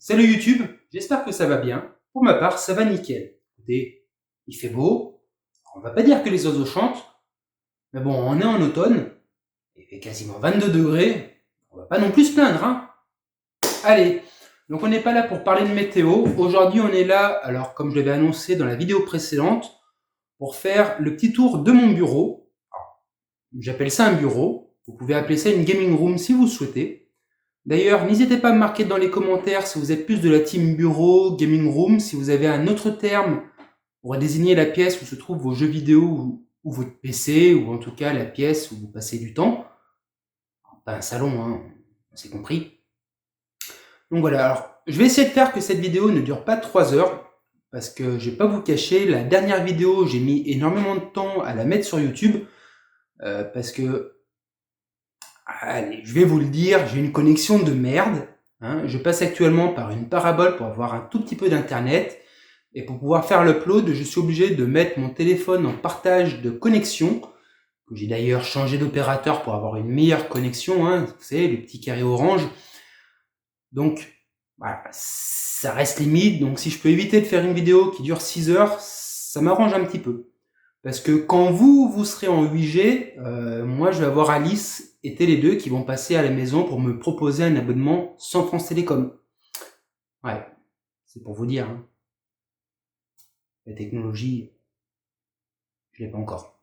Salut YouTube, j'espère que ça va bien. Pour ma part, ça va nickel. Écoutez, il fait beau, on va pas dire que les oiseaux chantent, mais bon, on est en automne, il fait quasiment 22 degrés, on va pas non plus se plaindre, hein. Allez, donc on n'est pas là pour parler de météo, aujourd'hui on est là, alors comme je l'avais annoncé dans la vidéo précédente, pour faire le petit tour de mon bureau. J'appelle ça un bureau, vous pouvez appeler ça une gaming room si vous le souhaitez. D'ailleurs, n'hésitez pas à me marquer dans les commentaires si vous êtes plus de la team bureau, gaming room, si vous avez un autre terme pour désigner la pièce où se trouvent vos jeux vidéo ou votre PC, ou en tout cas la pièce où vous passez du temps. Pas un salon, hein, c'est compris. Donc voilà, alors je vais essayer de faire que cette vidéo ne dure pas 3 heures, parce que je vais pas vous cacher, la dernière vidéo, j'ai mis énormément de temps à la mettre sur YouTube, parce que allez, je vais vous le dire, j'ai une connexion de merde. Hein. Je passe actuellement par une parabole pour avoir un tout petit peu d'internet. Et pour pouvoir faire l'upload, je suis obligé de mettre mon téléphone en partage de connexion. J'ai d'ailleurs changé d'opérateur pour avoir une meilleure connexion. Hein. Vous savez, le petit carré orange. Donc, voilà, ça reste limite. Donc si je peux éviter de faire une vidéo qui dure 6 heures, ça m'arrange un petit peu. Parce que quand vous serez en 8G, moi je vais avoir Alice et Télé2 qui vont passer à la maison pour me proposer un abonnement sans France Télécom. Ouais, c'est pour vous dire. Hein. La technologie, je l'ai pas encore.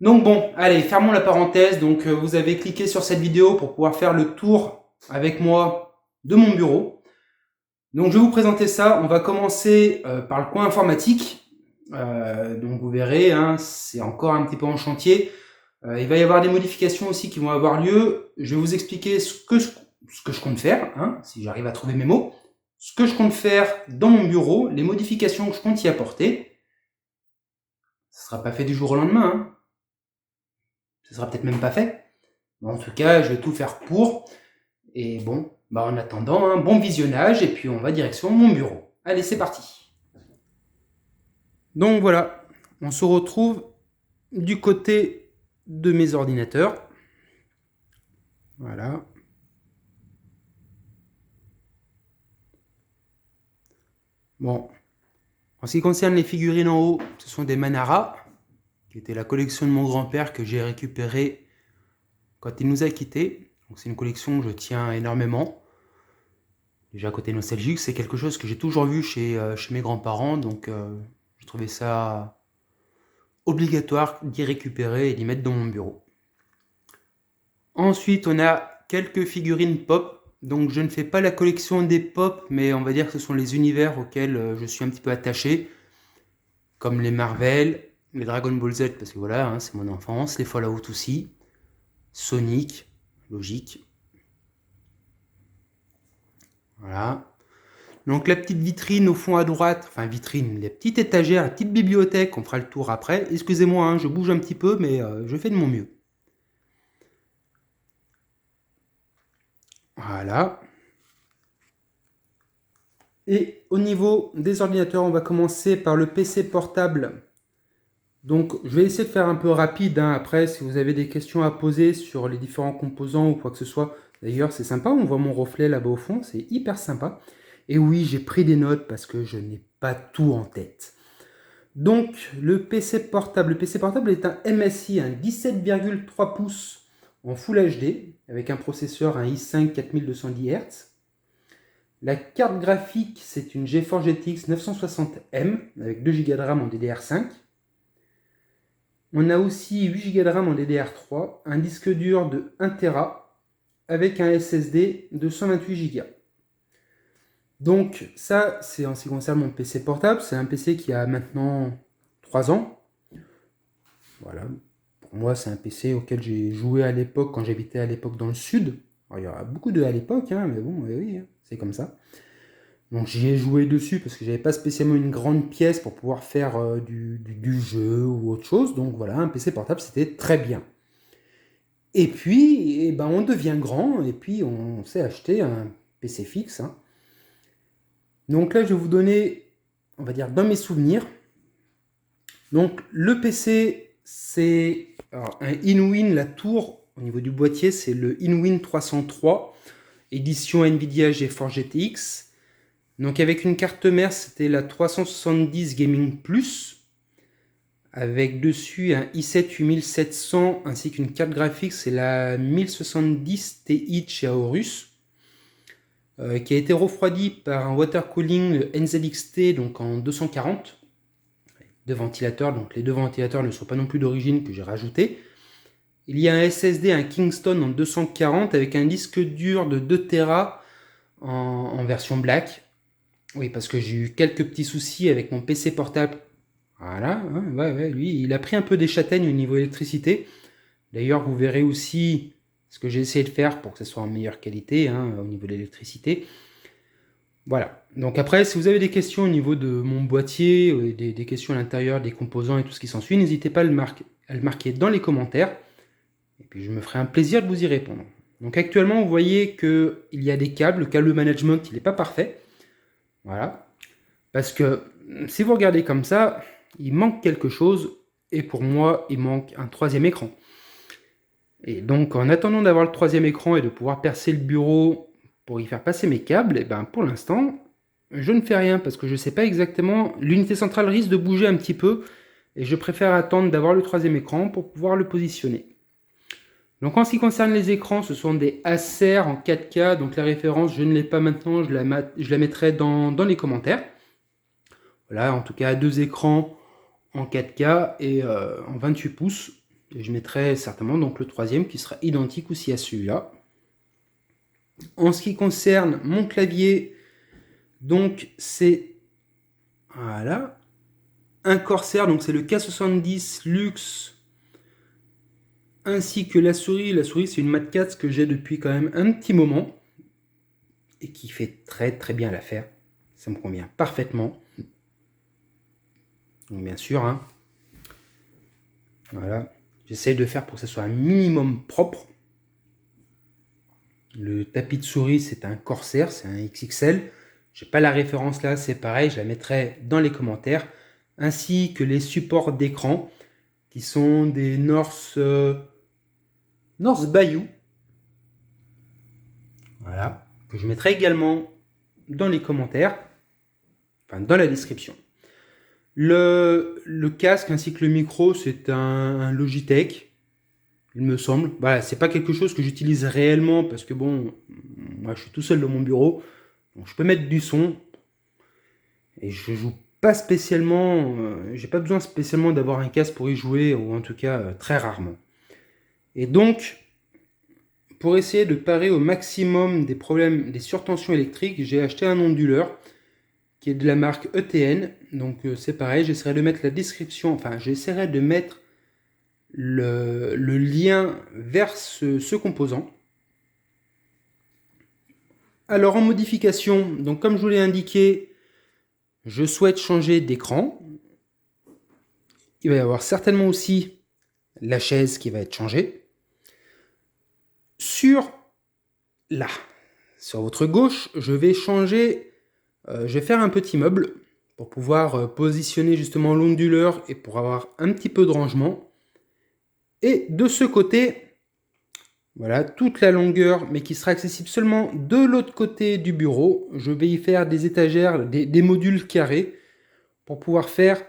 Donc bon, allez, fermons la parenthèse. Donc vous avez cliqué sur cette vidéo pour pouvoir faire le tour avec moi de mon bureau. Donc je vais vous présenter ça. On va commencer par le coin informatique. Donc vous verrez, hein, c'est encore un petit peu en chantier. Il va y avoir des modifications aussi qui vont avoir lieu. Je vais vous expliquer ce que je compte faire, hein, si j'arrive à trouver mes mots. Ce que je compte faire dans mon bureau, les modifications que je compte y apporter. Ce ne sera pas fait du jour au lendemain. Hein. Ce sera peut-être même pas fait. Mais en tout cas, je vais tout faire pour. Et bon, bah en attendant, un bon visionnage. Et puis on va direction mon bureau. Allez, c'est parti. Donc voilà, on se retrouve du côté de mes ordinateurs. Voilà. Bon, en ce qui concerne les figurines en haut, ce sont des Manara, qui était la collection de mon grand-père que j'ai récupérée quand il nous a quittés. Donc c'est une collection que je tiens énormément. Déjà côté nostalgique, c'est quelque chose que j'ai toujours vu chez mes grands-parents, donc je trouvais ça obligatoire d'y récupérer et d'y mettre dans mon bureau. Ensuite, on a quelques figurines pop. Donc je ne fais pas la collection des pop, mais on va dire que ce sont les univers auxquels je suis un petit peu attaché, comme les Marvel, les Dragon Ball Z, parce que voilà, hein, c'est mon enfance, les Fallout aussi, Sonic, logique. Voilà. Donc la petite vitrine au fond à droite, enfin vitrine, la petite étagère, la petite bibliothèque, on fera le tour après. Excusez-moi, hein, je bouge un petit peu, mais je fais de mon mieux. Voilà. Et au niveau des ordinateurs, on va commencer par le PC portable. Donc je vais essayer de faire un peu rapide. Hein. Après, si vous avez des questions à poser sur les différents composants ou quoi que ce soit, d'ailleurs c'est sympa, on voit mon reflet là-bas au fond, c'est hyper sympa. Et oui, j'ai pris des notes parce que je n'ai pas tout en tête. Donc le PC portable est un MSI, un 17,3 pouces en Full HD, avec un processeur, un i5 4210 Hz. La carte graphique, c'est une GeForce GTX 960M avec 2 Go de RAM en DDR5. On a aussi 8 Go de RAM en DDR3, un disque dur de 1 Tera avec un SSD de 128 Go. Donc ça, c'est en ce qui concerne mon PC portable. C'est un PC qui a maintenant 3 ans. Voilà. Pour moi, c'est un PC auquel j'ai joué à l'époque, quand j'habitais à l'époque dans le sud. Alors, il y aura beaucoup de à l'époque, hein, mais bon, oui, c'est comme ça. Donc j'y ai joué dessus parce que j'avais pas spécialement une grande pièce pour pouvoir faire du jeu ou autre chose. Donc voilà, un PC portable, c'était très bien. Et puis, on devient grand et puis on s'est acheté un PC fixe. Hein. Donc là, je vais vous donner, on va dire, dans mes souvenirs. Donc le PC, c'est un Inwin, la tour au niveau du boîtier, c'est le Inwin 303. édition Nvidia GeForce GTX. Donc avec une carte mère, c'était la 370 Gaming Plus, avec dessus un i7 8700 ainsi qu'une carte graphique, c'est la 1070 Ti de chez Aorus, qui a été refroidie par un water cooling NZXT donc en 240. Deux ventilateurs, donc les deux ventilateurs ne sont pas non plus d'origine, que j'ai rajouté. Il y a un SSD, un Kingston en 240 avec un disque dur de 2 Tera en version black. Oui, parce que j'ai eu quelques petits soucis avec mon PC portable. Voilà, ouais, lui, il a pris un peu des châtaignes au niveau électricité. D'ailleurs, vous verrez aussi ce que j'ai essayé de faire pour que ce soit en meilleure qualité au niveau de l'électricité. Voilà. Donc après, si vous avez des questions au niveau de mon boîtier, des questions à l'intérieur, des composants et tout ce qui s'ensuit, n'hésitez pas à le marquer dans les commentaires. Et puis je me ferai un plaisir de vous y répondre. Donc actuellement, vous voyez qu'il y a des câbles. Le câble management, il n'est pas parfait. Voilà. Parce que si vous regardez comme ça, il manque quelque chose. Et pour moi, il manque un troisième écran. Et donc, en attendant d'avoir le troisième écran et de pouvoir percer le bureau pour y faire passer mes câbles, et ben pour l'instant, je ne fais rien parce que je ne sais pas exactement. L'unité centrale risque de bouger un petit peu et je préfère attendre d'avoir le troisième écran pour pouvoir le positionner. Donc en ce qui concerne les écrans, ce sont des Acer en 4K, donc la référence, je ne l'ai pas maintenant, je la mettrai dans les commentaires. Voilà, en tout cas, deux écrans en 4K et en 28 pouces. Et je mettrai certainement donc le troisième qui sera identique aussi à celui-là. En ce qui concerne mon clavier, donc c'est voilà, un Corsair, donc c'est le K70 Luxe, ainsi que la souris. La souris, c'est une Mad Catz que j'ai depuis quand même un petit moment et qui fait très très bien l'affaire. Ça me convient parfaitement. Donc bien sûr, voilà, j'essaie de faire pour que ça soit un minimum propre. Le tapis de souris, c'est un Corsair, c'est un XXL. Je n'ai pas la référence là, c'est pareil, je la mettrai dans les commentaires. Ainsi que les supports d'écran, qui sont des North Bayou. Voilà, que je mettrai également dans les commentaires, enfin dans la description. Le casque ainsi que le micro, c'est un Logitech, il me semble. Voilà, c'est pas quelque chose que j'utilise réellement parce que bon, moi je suis tout seul dans mon bureau, donc je peux mettre du son et je joue pas spécialement, j'ai pas besoin spécialement d'avoir un casque pour y jouer, ou en tout cas très rarement. Et donc, pour essayer de parer au maximum des problèmes des surtensions électriques, j'ai acheté un onduleur qui est de la marque ETN. Donc c'est pareil, j'essaierai de mettre la description, enfin j'essaierai de mettre le lien vers ce composant. Alors en modification, donc comme je vous l'ai indiqué, je souhaite changer d'écran. Il va y avoir certainement aussi la chaise qui va être changée. Sur votre gauche, je vais faire un petit meuble pour pouvoir positionner justement l'onduleur et pour avoir un petit peu de rangement. Et de ce côté, voilà, toute la longueur, mais qui sera accessible seulement de l'autre côté du bureau. Je vais y faire des étagères, des modules carrés pour pouvoir faire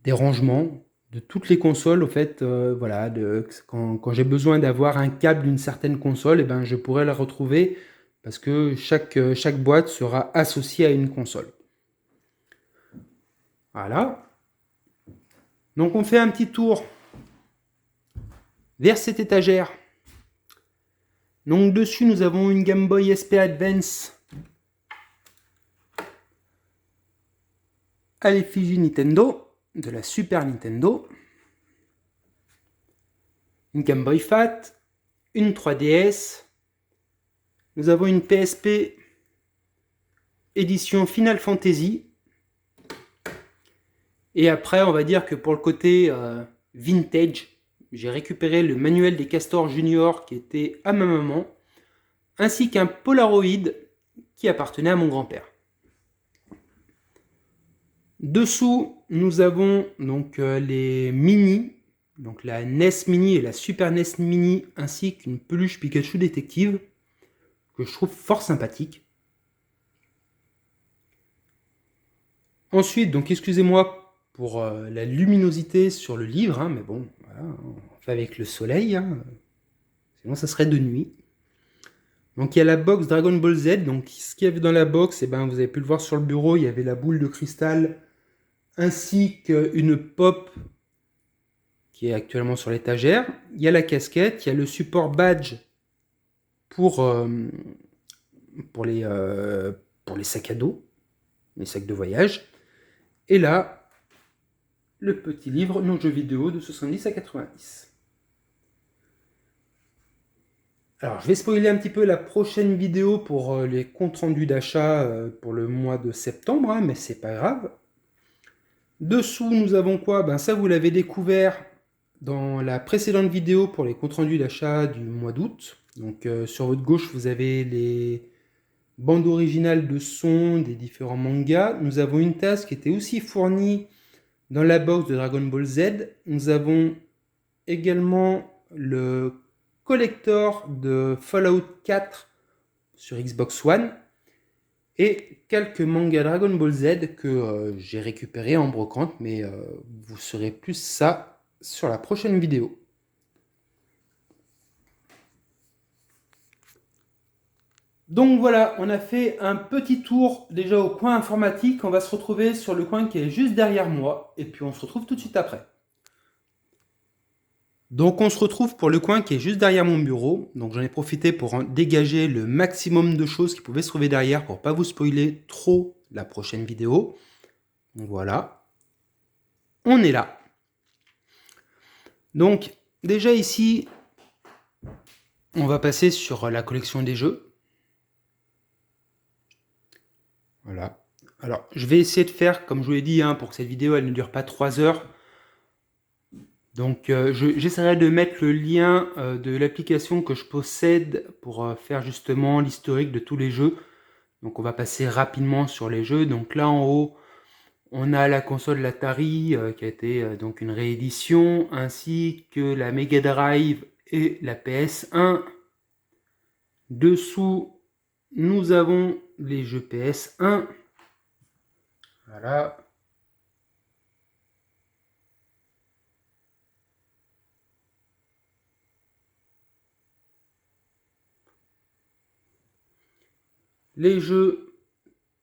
des rangements de toutes les consoles. Au fait, voilà, quand j'ai besoin d'avoir un câble d'une certaine console, ben, je pourrai la retrouver parce que chaque boîte sera associée à une console. Voilà. Donc on fait un petit tour vers cette étagère. Donc dessus, nous avons une Game Boy SP Advance à l'effigie Nintendo, de la Super Nintendo. Une Game Boy Fat, une 3DS. Nous avons une PSP édition Final Fantasy. Et après, on va dire que pour le côté vintage, j'ai récupéré le manuel des Castors Junior qui était à ma maman, ainsi qu'un Polaroid qui appartenait à mon grand-père. Dessous, nous avons donc les mini, donc la NES Mini et la Super NES Mini, ainsi qu'une peluche Pikachu détective. que je trouve fort sympathique. Ensuite, donc excusez-moi pour la luminosité sur le livre, hein, mais bon, voilà, on fait avec le soleil, hein, sinon ça serait de nuit. Donc il y a la box Dragon Ball Z, donc ce qu'il y avait dans la box, vous avez pu le voir sur le bureau, il y avait la boule de cristal, ainsi qu'une pop qui est actuellement sur l'étagère. Il y a la casquette, il y a le support badge pour les sacs à dos, les sacs de voyage. Et là, le petit livre non jeux vidéo de 70 à 90. Alors, je vais spoiler un petit peu la prochaine vidéo pour les comptes rendus d'achat pour le mois de septembre, hein, mais c'est pas grave. Dessous, nous avons quoi? Ça, vous l'avez découvert dans la précédente vidéo pour les comptes rendus d'achat du mois d'août. Donc, sur votre gauche, vous avez les bandes originales de son des différents mangas. Nous avons une tasse qui était aussi fournie dans la box de Dragon Ball Z. Nous avons également le collector de Fallout 4 sur Xbox One et quelques mangas Dragon Ball Z que j'ai récupérés en brocante, mais vous saurez plus ça sur la prochaine vidéo. Donc voilà, on a fait un petit tour déjà au coin informatique. On va se retrouver sur le coin qui est juste derrière moi et puis on se retrouve tout de suite après. Donc on se retrouve pour le coin qui est juste derrière mon bureau. Donc j'en ai profité pour en dégager le maximum de choses qui pouvaient se trouver derrière pour pas vous spoiler trop la prochaine vidéo. Donc voilà. On est là. Donc déjà ici, on va passer sur la collection des jeux. Voilà. Alors je vais essayer de faire, comme je vous l'ai dit, hein, pour que cette vidéo elle ne dure pas 3 heures. Donc j'essaierai de mettre le lien de l'application que je possède pour faire justement l'historique de tous les jeux. Donc on va passer rapidement sur les jeux. Donc là en haut, on a la console Atari qui a été donc une réédition, ainsi que la Mega Drive et la PS1. Dessous, nous avons les jeux PS1. Voilà. Les jeux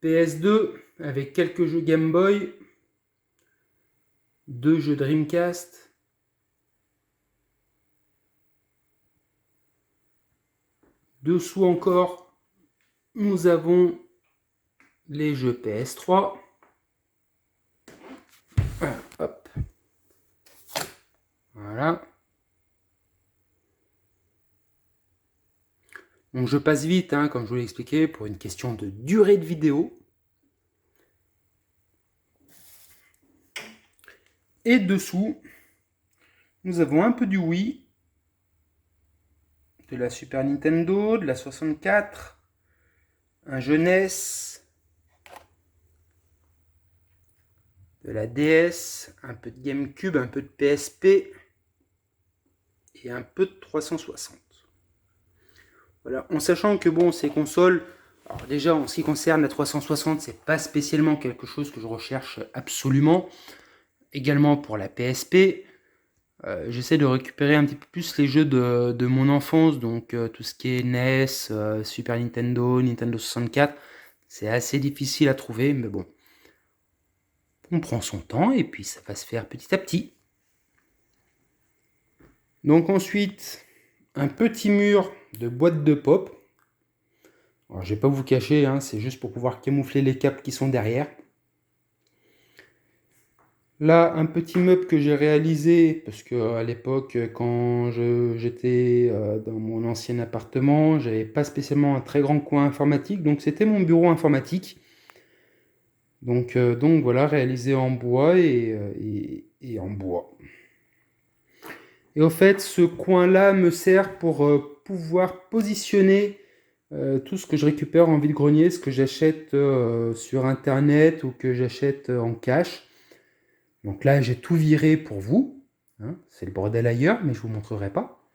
PS2 avec quelques jeux Game Boy, 2 jeux Dreamcast, dessous encore, nous avons les jeux PS3. Hop. Voilà. Donc je passe vite, hein, comme je vous l'ai expliqué, pour une question de durée de vidéo. Et dessous, nous avons un peu du Wii, de la Super Nintendo, de la 64, un jeu NES, de la DS, un peu de GameCube, un peu de PSP et un peu de 360. Voilà, en sachant que bon, ces consoles, alors déjà en ce qui concerne la 360, c'est pas spécialement quelque chose que je recherche absolument. Également pour la PSP, j'essaie de récupérer un petit peu plus les jeux de mon enfance, donc tout ce qui est NES, Super Nintendo, Nintendo 64, c'est assez difficile à trouver, mais bon, on prend son temps et puis ça va se faire petit à petit. Donc ensuite, un petit mur de boîtes de pop. Alors, je vais pas vous cacher, hein, c'est juste pour pouvoir camoufler les câbles qui sont derrière. Là, un petit meuble que j'ai réalisé, parce que à l'époque, quand j'étais dans mon ancien appartement, j'avais pas spécialement un très grand coin informatique, donc c'était mon bureau informatique. Donc voilà, réalisé en bois et en bois. Et au fait, ce coin-là me sert pour pouvoir positionner tout ce que je récupère en vide-grenier, ce que j'achète sur internet ou que j'achète en cash. Donc là, j'ai tout viré pour vous. Hein, c'est le bordel ailleurs, mais je ne vous montrerai pas.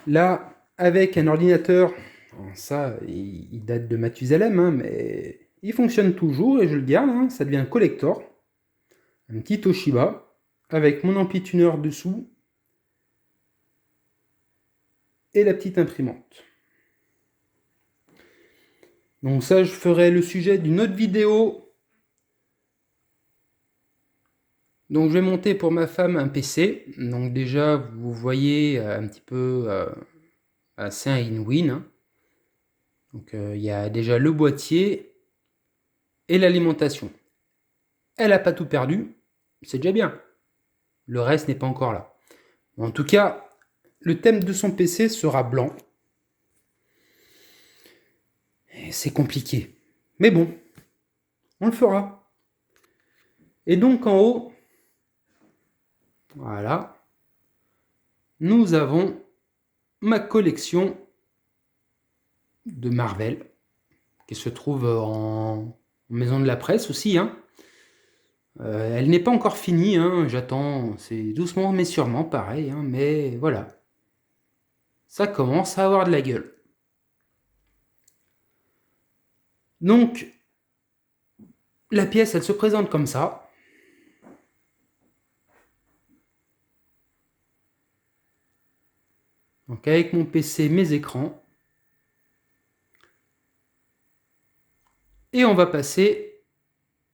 Là, avec un ordinateur, alors ça il date de Mathusalem, hein, mais il fonctionne toujours et je le garde, hein, ça devient collector. Un petit Toshiba avec mon ampli-tuner dessous et la petite imprimante. Donc ça, je ferai le sujet d'une autre vidéo. Donc je vais monter pour ma femme un PC. Donc déjà, vous voyez un petit peu c'est un in-win, hein. Donc il y a déjà le boîtier et l'alimentation. Elle n'a pas tout perdu, c'est déjà bien. Le reste n'est pas encore là. En tout cas, le thème de son PC sera blanc. C'est compliqué. Mais bon, on le fera. Et donc en haut, voilà, nous avons ma collection de Marvel, qui se trouve en maison de la presse aussi, hein. Elle n'est pas encore finie, hein, j'attends, c'est doucement mais sûrement, pareil, hein, mais voilà. Ça commence à avoir de la gueule. Donc, la pièce, elle se présente comme ça. Donc avec mon PC, mes écrans. Et on va passer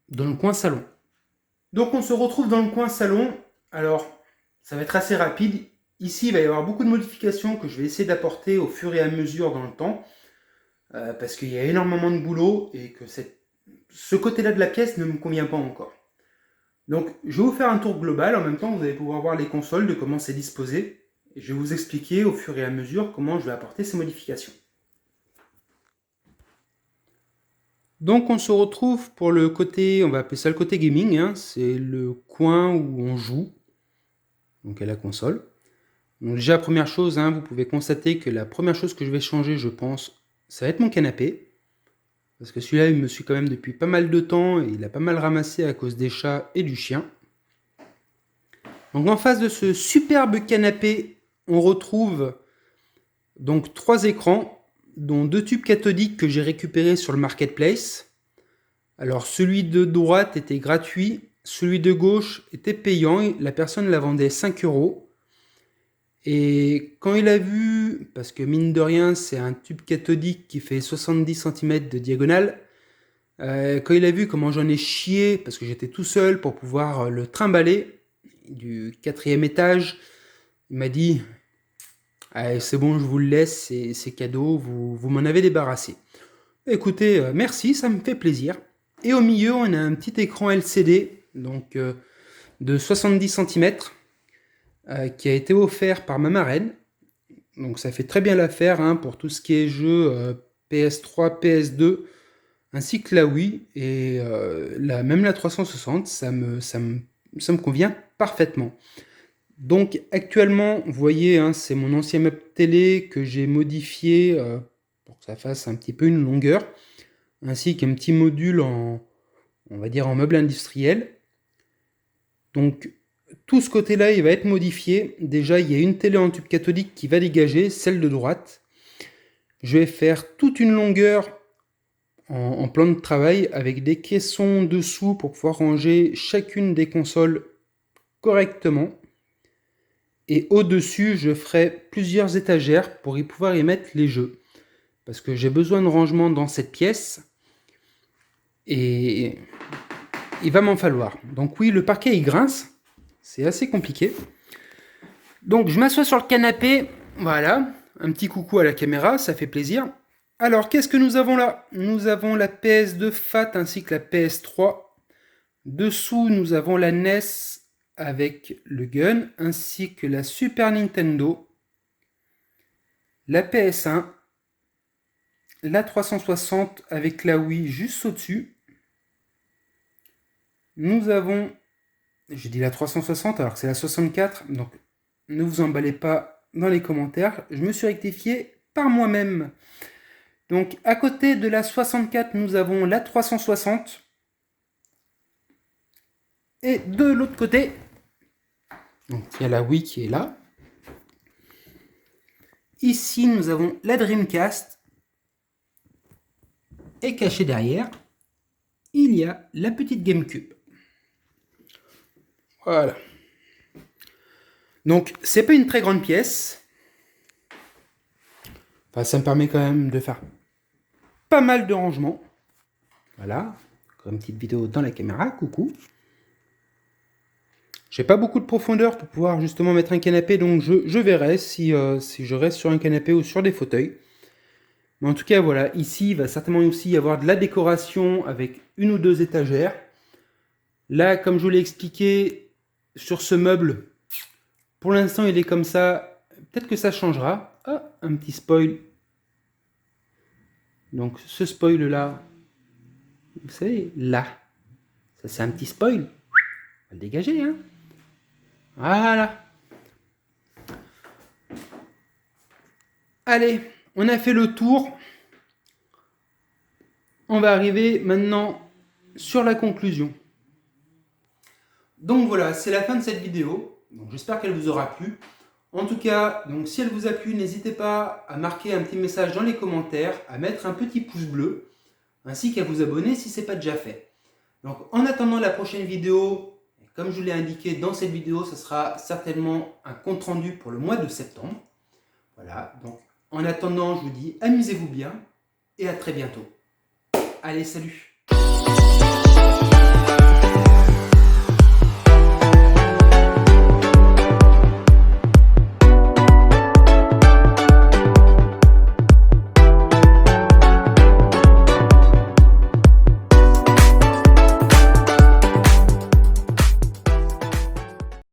dans le coin salon. Donc on se retrouve dans le coin salon. Alors, ça va être assez rapide. Ici, il va y avoir beaucoup de modifications que je vais essayer d'apporter au fur et à mesure dans le temps. Parce qu'il y a énormément de boulot et que ce côté-là de la pièce ne me convient pas encore. Donc, je vais vous faire un tour global. En même temps, vous allez pouvoir voir les consoles, de comment c'est disposé. Et je vais vous expliquer au fur et à mesure comment je vais apporter ces modifications. Donc, on se retrouve pour le côté, on va appeler ça le côté gaming, hein. C'est le coin où on joue, donc à la console. Donc déjà, première chose, hein, vous pouvez constater que la première chose que je vais changer, je pense, ça va être mon canapé. Parce que celui-là, il me suit quand même depuis pas mal de temps et il a pas mal ramassé à cause des chats et du chien. Donc en face de ce superbe canapé, on retrouve donc 3 écrans, dont 2 tubes cathodiques que j'ai récupérés sur le marketplace. Alors celui de droite était gratuit, celui de gauche était payant, la personne la vendait 5 €. Et quand il a vu, parce que mine de rien c'est un tube cathodique qui fait 70 cm de diagonale, quand il a vu comment j'en ai chié, parce que j'étais tout seul pour pouvoir le trimballer du 4e étage, il m'a dit « c'est bon, je vous le laisse, c'est cadeau, vous m'en avez débarrassé. » Écoutez, merci, ça me fait plaisir. Et au milieu, on a un petit écran LCD, donc de 70 cm, qui a été offert par ma marraine. Donc ça fait très bien l'affaire, hein, pour tout ce qui est jeux PS3, PS2, ainsi que la Wii, et même la 360, ça me convient parfaitement. Donc actuellement, vous voyez, hein, c'est mon ancien meuble télé que j'ai modifié pour que ça fasse un petit peu une longueur, ainsi qu'un petit module on va dire en meuble industriel. Donc tout ce côté-là, il va être modifié. Déjà, il y a une télé en tube cathodique qui va dégager, celle de droite. Je vais faire toute une longueur en plan de travail avec des caissons dessous pour pouvoir ranger chacune des consoles correctement. Et au-dessus, je ferai plusieurs étagères pour pouvoir y mettre les jeux. Parce que j'ai besoin de rangement dans cette pièce. Et il va m'en falloir. Donc oui, le parquet, il grince. C'est assez compliqué. Donc je m'assois sur le canapé. Voilà. Un petit coucou à la caméra, ça fait plaisir. Alors, qu'est-ce que nous avons là? Nous avons la PS2 FAT ainsi que la PS3. Dessous, nous avons la NES avec le gun, ainsi que la Super Nintendo, la PS1, la 360 avec la Wii juste au-dessus. Nous avons, j'ai dit la 360 alors que c'est la 64, donc ne vous emballez pas dans les commentaires, je me suis rectifié par moi-même. Donc à côté de la 64, nous avons la 360. Et de l'autre côté, donc il y a la Wii qui est là. ici, nous avons la Dreamcast. Et caché derrière, il y a la petite GameCube. Voilà. Donc, c'est pas une très grande pièce. Enfin, ça me permet quand même de faire pas mal de rangements. Voilà. Encore une petite vidéo dans la caméra. Coucou. J'ai pas beaucoup de profondeur pour pouvoir justement mettre un canapé, donc je verrai si je reste sur un canapé ou sur des fauteuils. Mais en tout cas, voilà. Ici, il va certainement aussi y avoir de la décoration avec une ou deux étagères. Là, comme je vous l'ai expliqué, sur ce meuble, pour l'instant, il est comme ça. Peut-être que ça changera. Ah, un petit spoil. Donc, ce spoil-là, vous savez, là, ça c'est un petit spoil. On va le dégager, hein. Voilà. Allez, on a fait le tour. On va arriver maintenant sur la conclusion. Donc voilà, c'est la fin de cette vidéo. Donc j'espère qu'elle vous aura plu. En tout cas, donc si elle vous a plu, n'hésitez pas à marquer un petit message dans les commentaires, à mettre un petit pouce bleu, ainsi qu'à vous abonner si ce n'est pas déjà fait. Donc en attendant la prochaine vidéo, comme je vous l'ai indiqué dans cette vidéo, ce sera certainement un compte rendu pour le mois de septembre. Voilà, donc en attendant, je vous dis amusez-vous bien et à très bientôt. Allez, salut!